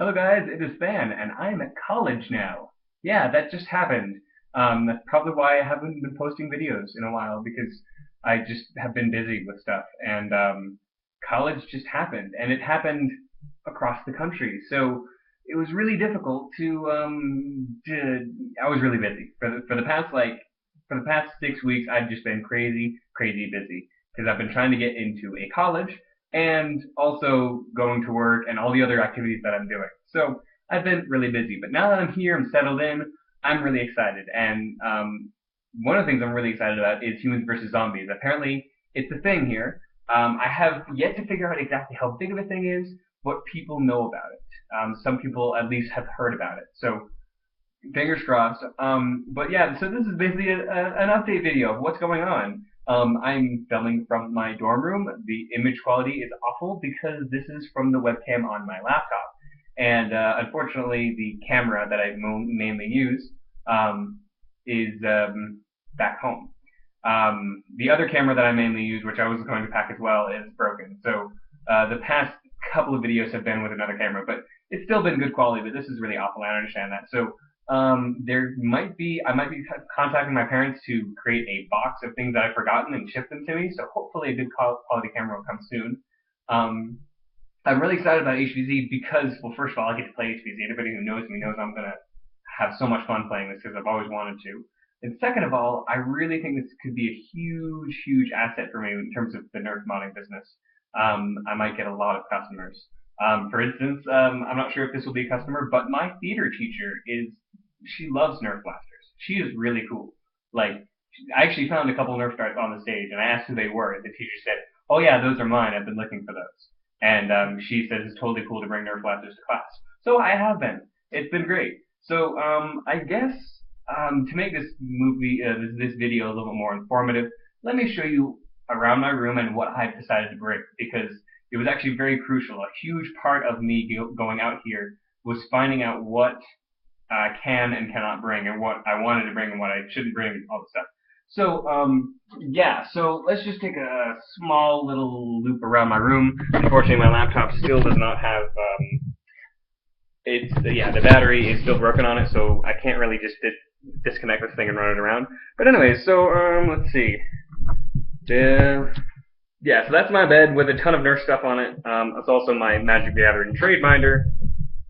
Hello guys, it is Fan, and I am at college now. Yeah, that just happened. That's probably why I haven't been posting videos in a while because I just have been busy with stuff. And college just happened, and it happened across the country. So it was really difficult I was really busy for the past 6 weeks. I've just been crazy busy because I've been trying to get into a college and also going to work and all the other activities that I'm doing. So I've been really busy. But now that I'm here, I'm settled in, I'm really excited. And one of the things I'm really excited about is Humans versus Zombies. Apparently, it's a thing here. I have yet to figure out exactly how big of a thing is, but people know about it. Some people at least have heard about it. So fingers crossed. But yeah, so this is basically an update video of what's going on. I'm filming from my dorm room. The image quality is awful because this is from the webcam on my laptop. And unfortunately, the camera that I mainly use is back home. The other camera that I mainly use, which I was going to pack as well, is broken. So the past couple of videos have been with another camera, but it's still been good quality, but this is really awful. I understand that. So I might be contacting my parents to create a box of things that I've forgotten and ship them to me. So hopefully a good quality camera will come soon. I'm really excited about HVZ because, well, first of all, I get to play HVZ. Anybody who knows me knows I'm gonna have so much fun playing this because I've always wanted to. And second of all, I really think this could be a huge asset for me in terms of the Nerf modding business. I might get a lot of customers. For instance, I'm not sure if this will be a customer, but my theater teacher she loves Nerf blasters. She is really cool. Like, I actually found a couple Nerf darts on the stage, and I asked who they were, and the teacher said, "Oh yeah, those are mine. I've been looking for those." And she says it's totally cool to bring Nerf blasters to class. So I have been. It's been great. So I guess to make this this video a little bit more informative, let me show you around my room and what I've decided to bring because it was actually very crucial. A huge part of me going out here was finding out what I can and cannot bring, and what I wanted to bring and what I shouldn't bring, and all this stuff. So, yeah, so let's just take a small little loop around my room. Unfortunately, my laptop still does not have, the battery is still broken on it, so I can't really just disconnect this thing and run it around. But anyway, so, let's see. Yeah, so that's my bed with a ton of Nerf stuff on it. It's also my Magic the Gathering trade binder,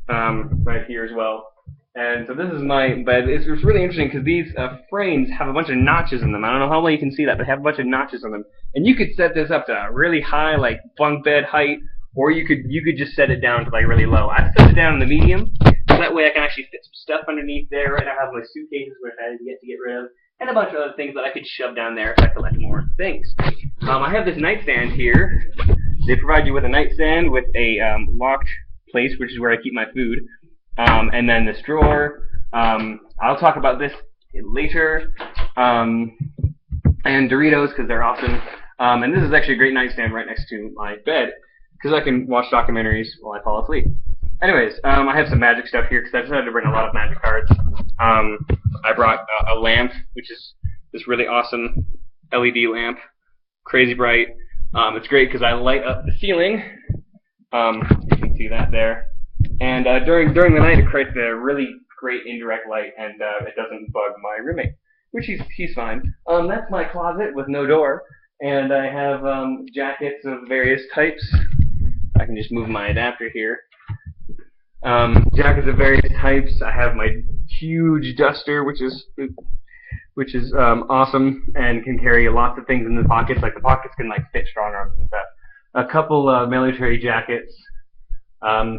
right here as well. And so this is my bed. It's really interesting because these frames have a bunch of notches in them. I don't know how well you can see that, but they have a bunch of notches on them. And you could set this up to a really high, like bunk bed height, or you could just set it down to like really low. I set it down in the medium, so that way I can actually fit some stuff underneath there. Right now I have my suitcases which I have yet to get rid of, and a bunch of other things that I could shove down there if I collect more things. I have this nightstand here. They provide you with a nightstand with a locked place, which is where I keep my food. And then this drawer, I'll talk about this later, and Doritos because they're awesome. And this is actually a great nightstand right next to my bed because I can watch documentaries while I fall asleep. Anyways, I have some Magic stuff here because I decided to bring a lot of Magic cards. I brought a lamp, which is this really awesome LED lamp, crazy bright. It's great because I light up the ceiling. You can see that there. And during the night, it creates a really great indirect light, and it doesn't bug my roommate, which he's fine. That's my closet with no door, and I have jackets of various types. I can just move my adapter here. Jackets of various types. I have my huge duster, which is awesome and can carry lots of things in the pockets. Like the pockets can like fit strong arms and stuff. A couple military jackets.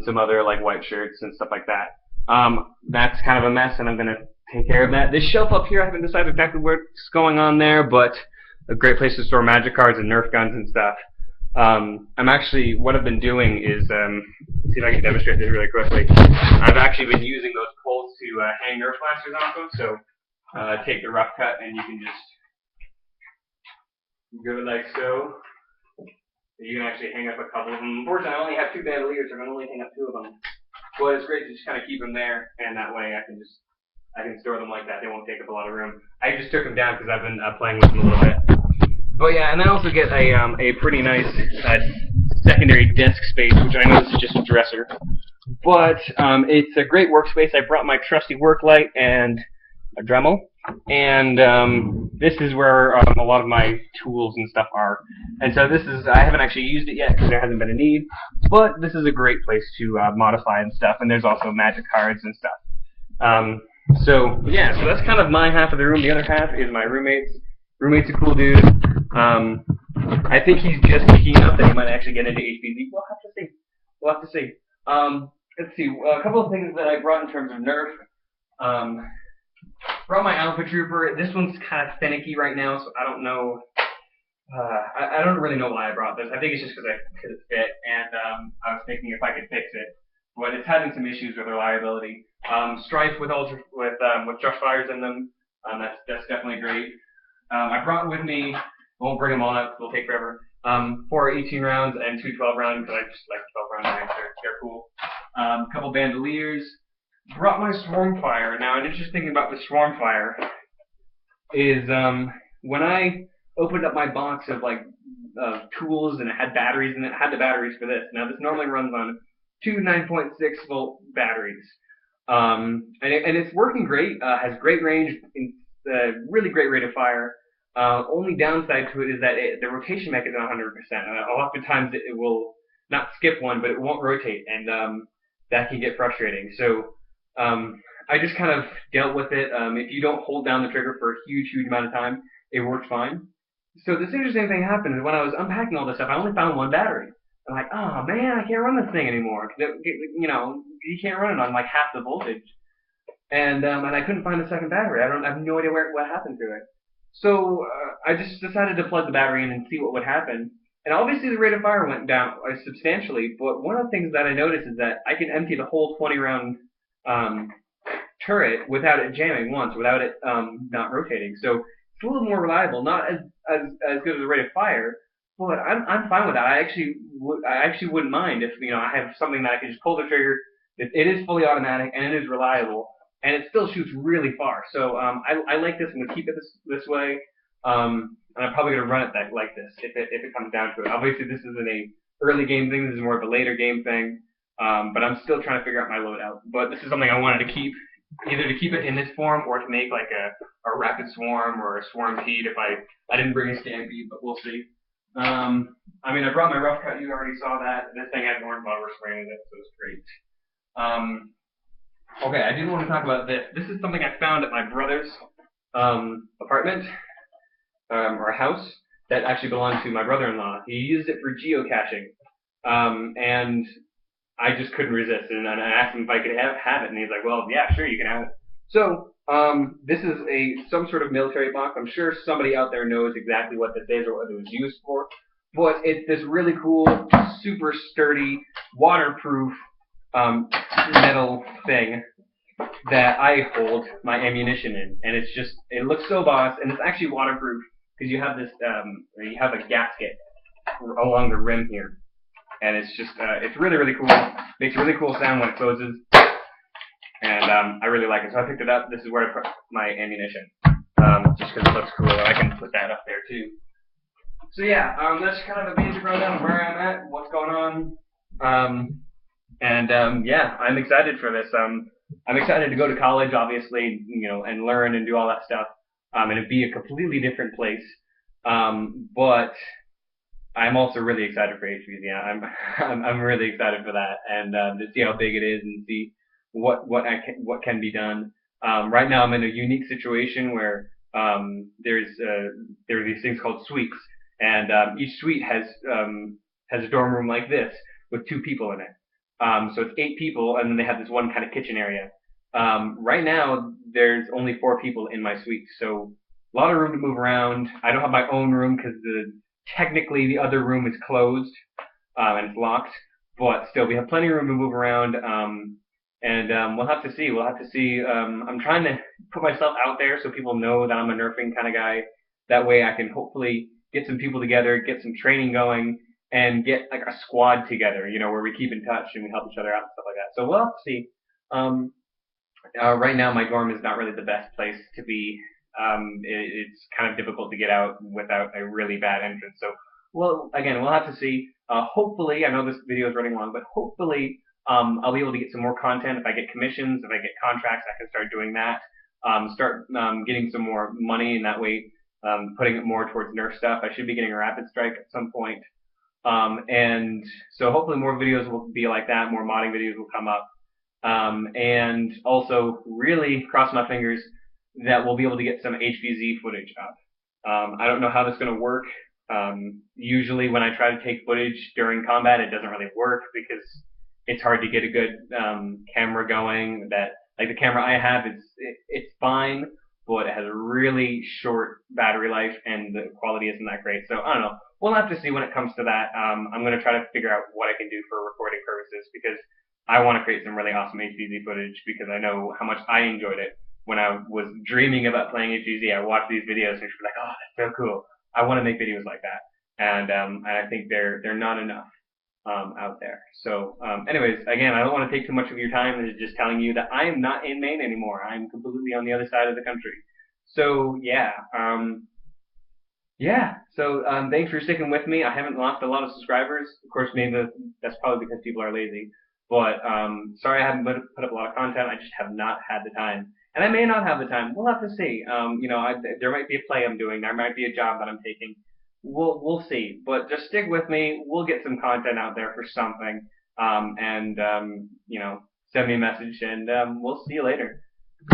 Some other like white shirts and stuff like that. That's kind of a mess, and I'm gonna take care of that. This shelf up here, I haven't decided exactly what's going on there, but a great place to store Magic cards and Nerf guns and stuff. What I've been doing is, see if I can demonstrate this really quickly. I've actually been using those poles to hang Nerf blasters off of. So take the rough cut, and you can just go like so. You can actually hang up a couple of them. Unfortunately, I only have 2 bandoliers, so I can only hang up 2 of them. But it's great to just kind of keep them there, and that way I can store them like that. They won't take up a lot of room. I just took them down because I've been playing with them a little bit. But yeah, and I also get a pretty nice secondary desk space, which I know this is just a dresser. but it's a great workspace. I brought my trusty work light and a Dremel, and this is where a lot of my tools and stuff are. And so I haven't actually used it yet because there hasn't been a need, but this is a great place to modify and stuff. And there's also magic cards and stuff. Um, so yeah, so that's kind of my half of the room. The other half is my roommate's. Roommate's a cool dude. Um, I think he's just keen enough that he might actually get into HPZ. We'll have to see. We'll have to see. Let's see. A couple of things that I brought in terms of Nerf. Um, brought my Alpha Trooper. This one's kind of finicky right now, so I don't know. I don't really know why I brought this. I think it's just because it fit, and I was thinking if I could fix it. But it's having some issues with reliability. Strife with Josh Fires in them. That's definitely great. I brought with me. Won't bring them all out. It'll take forever. 4 18 rounds and 2 12 rounds because I just like 12 round knives. They're cool. A couple bandoliers. Brought my Swarmfire. Now, an interesting thing about the Swarmfire is when I opened up my box of tools and it had batteries and it had the batteries for this. Now, this normally runs on two 9.6 volt batteries, and it's working great. Has great range, really great rate of fire. Only downside to it is that the rotation mech isn't 100%. Oftentimes it will not skip one, but it won't rotate, and that can get frustrating. So I just kind of dealt with it. If you don't hold down the trigger for a huge amount of time, it works fine. So this interesting thing happened is when I was unpacking all this stuff, I only found one battery. I'm like, oh man, I can't run this thing anymore. You can't run it on like half the voltage, and I couldn't find the second battery. I have no idea what happened to it. So I just decided to plug the battery in and see what would happen. And obviously the rate of fire went down substantially. But one of the things that I noticed is that I can empty the whole 20 round turret without it jamming once, without it not rotating. So it's a little more reliable, not as good as the rate of fire, but I'm fine with that. I actually wouldn't mind if I have something that I can just pull the trigger. It is fully automatic and it is reliable, and it still shoots really far. So I like this. I'm gonna keep it this way, and I'm probably gonna run it like this if it comes down to it. Obviously, this isn't a early game thing. This is more of a later game thing. But I'm still trying to figure out my loadout. But this is something I wanted to keep, either to keep it in this form or to make like a rapid swarm or a swarm feed if I didn't bring a stampede, but we'll see. I brought my rough cut. You already saw that. This thing had orange bottle spray in it, so it's great. Okay, I didn't want to talk about this. This is something I found at my brother's apartment or house that actually belonged to my brother-in-law. He used it for geocaching, and I just couldn't resist, and I asked him if I could have it, and he's like, "Well, yeah, sure, you can have it." So this is some sort of military box. I'm sure somebody out there knows exactly what this is or what it was used for, but it's this really cool, super sturdy, waterproof metal thing that I hold my ammunition in, and it looks so boss, and it's actually waterproof because you have a gasket along the rim here. And it's really cool. Makes a really cool sound when it closes, and I really like it. So I picked it up. This is where I put my ammunition, just because it looks cool. And I can put that up there too. So yeah, that's kind of a basic rundown of where I'm at, what's going on, yeah, I'm excited for this. I'm excited to go to college, obviously, and learn and do all that stuff, and it'd be a completely different place, but I'm also really excited for HPZ. I'm really excited for that, and to see how big it is and see what can be done. Right now, I'm in a unique situation where there are these things called suites, and each suite has a dorm room like this with 2 people in it. So it's 8 people, and then they have this one kind of kitchen area. Right now, there's only 4 people in my suite, so a lot of room to move around. I don't have my own room because technically the other room is closed and it's locked, but still we have plenty of room to move around, and we'll have to see. I'm trying to put myself out there so people know that I'm a nerfing kind of guy. That way I can hopefully get some people together, get some training going, and get like a squad together, where we keep in touch and we help each other out and stuff like that. So we'll have to see. Right now my dorm is not really the best place to be. It's kind of difficult to get out without a really bad entrance. So, we'll have to see. Hopefully, I know this video is running long, but hopefully I'll be able to get some more content if I get commissions, if I get contracts, I can start doing that. Start getting some more money, and that way putting it more towards Nerf stuff. I should be getting a Rapid Strike at some point. And so hopefully more videos will be like that, more modding videos will come up. And also really cross my fingers that we'll be able to get some HVZ footage up. I don't know how this is going to work. Usually when I try to take footage during combat, it doesn't really work because it's hard to get a good camera going. That like the camera I have, it's fine, but it has a really short battery life and the quality isn't that great. So I don't know. We'll have to see when it comes to that. I'm going to try to figure out what I can do for recording purposes because I want to create some really awesome HVZ footage because I know how much I enjoyed it when I was dreaming about playing HVZ. I watched these videos and just like, oh, that's so cool. I want to make videos like that, and I think they're not enough out there. So, anyways, again, I don't want to take too much of your time. It's just telling you that I am not in Maine anymore. I'm completely on the other side of the country. So yeah. So thanks for sticking with me. I haven't lost a lot of subscribers. Of course, maybe that's probably because people are lazy. But sorry I haven't put up a lot of content. I just have not had the time, and I may not have the time. We'll have to see. There might be a play I'm doing. There might be a job that I'm taking. We'll see. But just stick with me. We'll get some content out there for something. And send me a message, and we'll see you later.